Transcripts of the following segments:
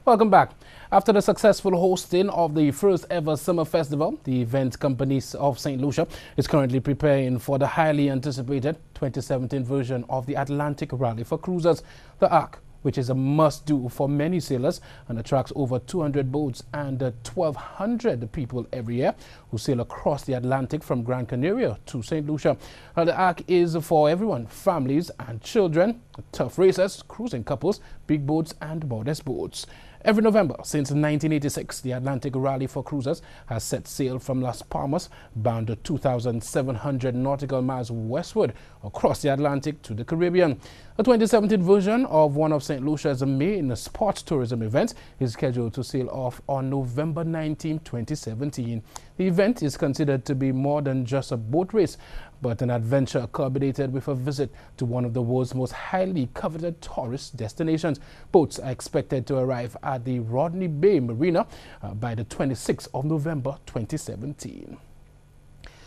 Welcome back. After the successful hosting of the first ever summer festival, the event company of St. Lucia is currently preparing for the highly anticipated 2017 version of the Atlantic Rally for Cruisers, the ARC, which is a must-do for many sailors and attracts over 200 boats and 1,200 people every year who sail across the Atlantic from Gran Canaria to St. Lucia. The ARC is for everyone, families and children, tough racers, cruising couples, big boats and modest boats. Every November since 1986, the Atlantic Rally for Cruisers has set sail from Las Palmas, bound 2,700 nautical miles westward across the Atlantic to the Caribbean. The 2017 version of one of St. Lucia's main sports tourism events is scheduled to sail off on November 19, 2017. The event is considered to be more than just a boat race, but an adventure culminated with a visit to one of the world's most highly coveted tourist destinations. Boats are expected to arrive at the Rodney Bay Marina by the 26th of November 2017.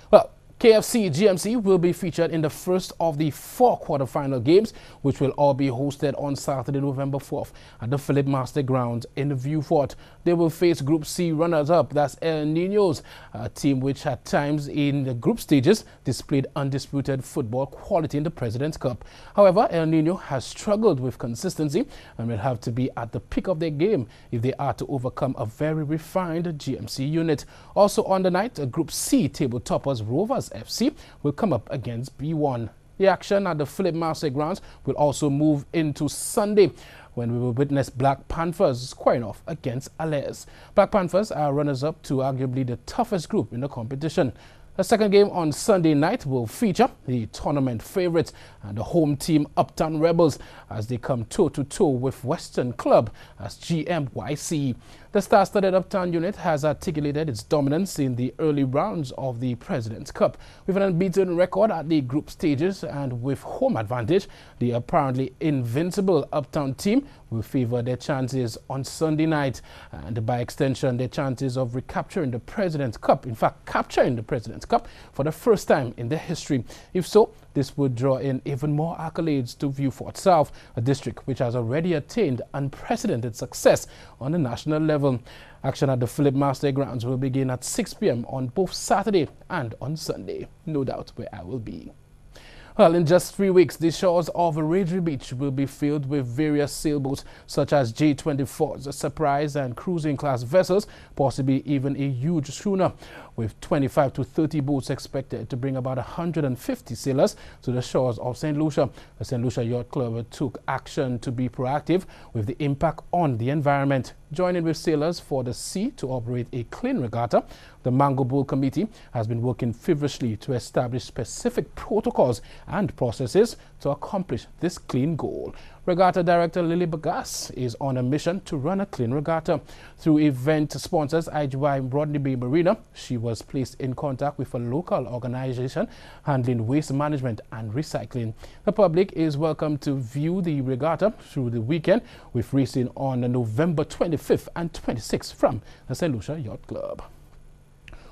Well, KFC GMC will be featured in the first of the 4 quarterfinal games, which will all be hosted on Saturday, November 4th at the Philip Master Grounds in Vieux Fort. They will face Group C runners-up, that's El Niños, a team which at times in the group stages displayed undisputed football quality in the President's Cup. However, El Niño has struggled with consistency and will have to be at the peak of their game if they are to overcome a very refined GMC unit. Also on the night, Group C table toppers Rovers FC will come up against B1. The action at the Philip Master Grounds will also move into Sunday, when we will witness Black Panthers squaring off against Alès. Black Panthers are runners-up to arguably the toughest group in the competition. The second game on Sunday night will feature the tournament favorites and the home team Uptown Rebels as they come toe-to-toe with Western Club as GMYC. The star-studded Uptown unit has articulated its dominance in the early rounds of the President's Cup. With an unbeaten record at the group stages and with home advantage, the apparently invincible Uptown team will favor their chances on Sunday night and by extension their chances of recapturing the President's Cup, in fact capturing the President's Cup for the first time in their history. If so, this would draw in even more accolades to Vieux Fort South, a district which has already attained unprecedented success on the national level. Action at the Philip Master Grounds will begin at 6 p.m. on both Saturday and on Sunday. No doubt where I will be. Well, in just 3 weeks, the shores of Raidery Beach will be filled with various sailboats such as J-24s, Surprise and cruising class vessels, possibly even a huge schooner, with 25 to 30 boats expected to bring about 150 sailors to the shores of St. Lucia. The St. Lucia Yacht Club took action to be proactive with the impact on the environment. Joining with Sailors for the Sea to operate a clean regatta, the Mango Bowl Committee has been working feverishly to establish specific protocols and processes to accomplish this clean goal. Regatta Director Lily Bagas is on a mission to run a clean regatta. Through event sponsors IGY Rodney Bay Marina, she was placed in contact with a local organization handling waste management and recycling. The public is welcome to view the regatta through the weekend, with racing on November 25th and 26th from the St. Lucia Yacht Club.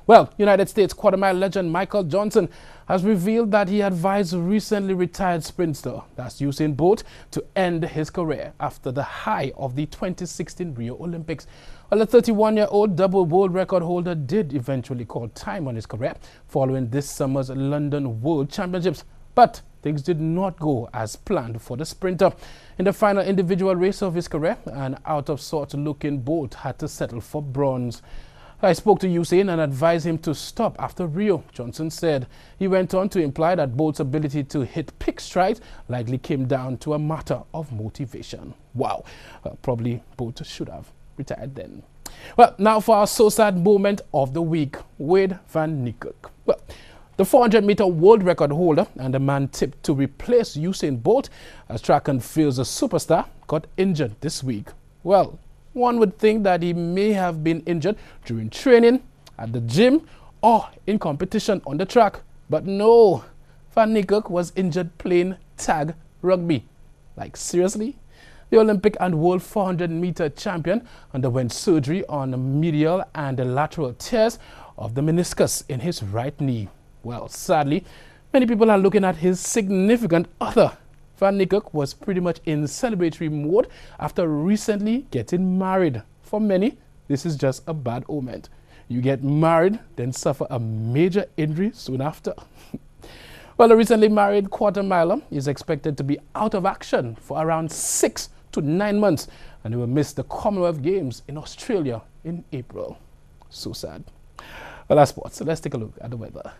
Well, United States quarter-mile legend Michael Johnson has revealed that he advised recently retired sprinter, that's Usain Bolt, to end his career after the high of the 2016 Rio Olympics. Well, the 31-year-old double world record holder did eventually call time on his career following this summer's London World Championships, but things did not go as planned for the sprinter. In the final individual race of his career, an out-of-sorts-looking Bolt had to settle for bronze. I spoke to Usain and advised him to stop after Rio, Johnson said. He went on to imply that Bolt's ability to hit peak strides likely came down to a matter of motivation. Wow, probably Bolt should have retired then. Well, now for our so sad moment of the week, Wade van Niekerk. Well, the 400-meter world record holder and the man tipped to replace Usain Bolt as track and field's superstar got injured this week. Well, one would think that he may have been injured during training, at the gym, or in competition on the track. But no, Van Niekerk was injured playing tag rugby. Like, seriously? The Olympic and world 400-meter champion underwent surgery on medial and lateral tears of the meniscus in his right knee. Well, sadly, many people are looking at his significant other, Van Niekerk was pretty much in celebratory mode after recently getting married. For many, this is just a bad omen. You get married, then suffer a major injury soon after. Well, the recently married quarter miler is expected to be out of action for around 6 to 9 months, and he will miss the Commonwealth Games in Australia in April. So sad. Well, that's sports. So let's take a look at the weather.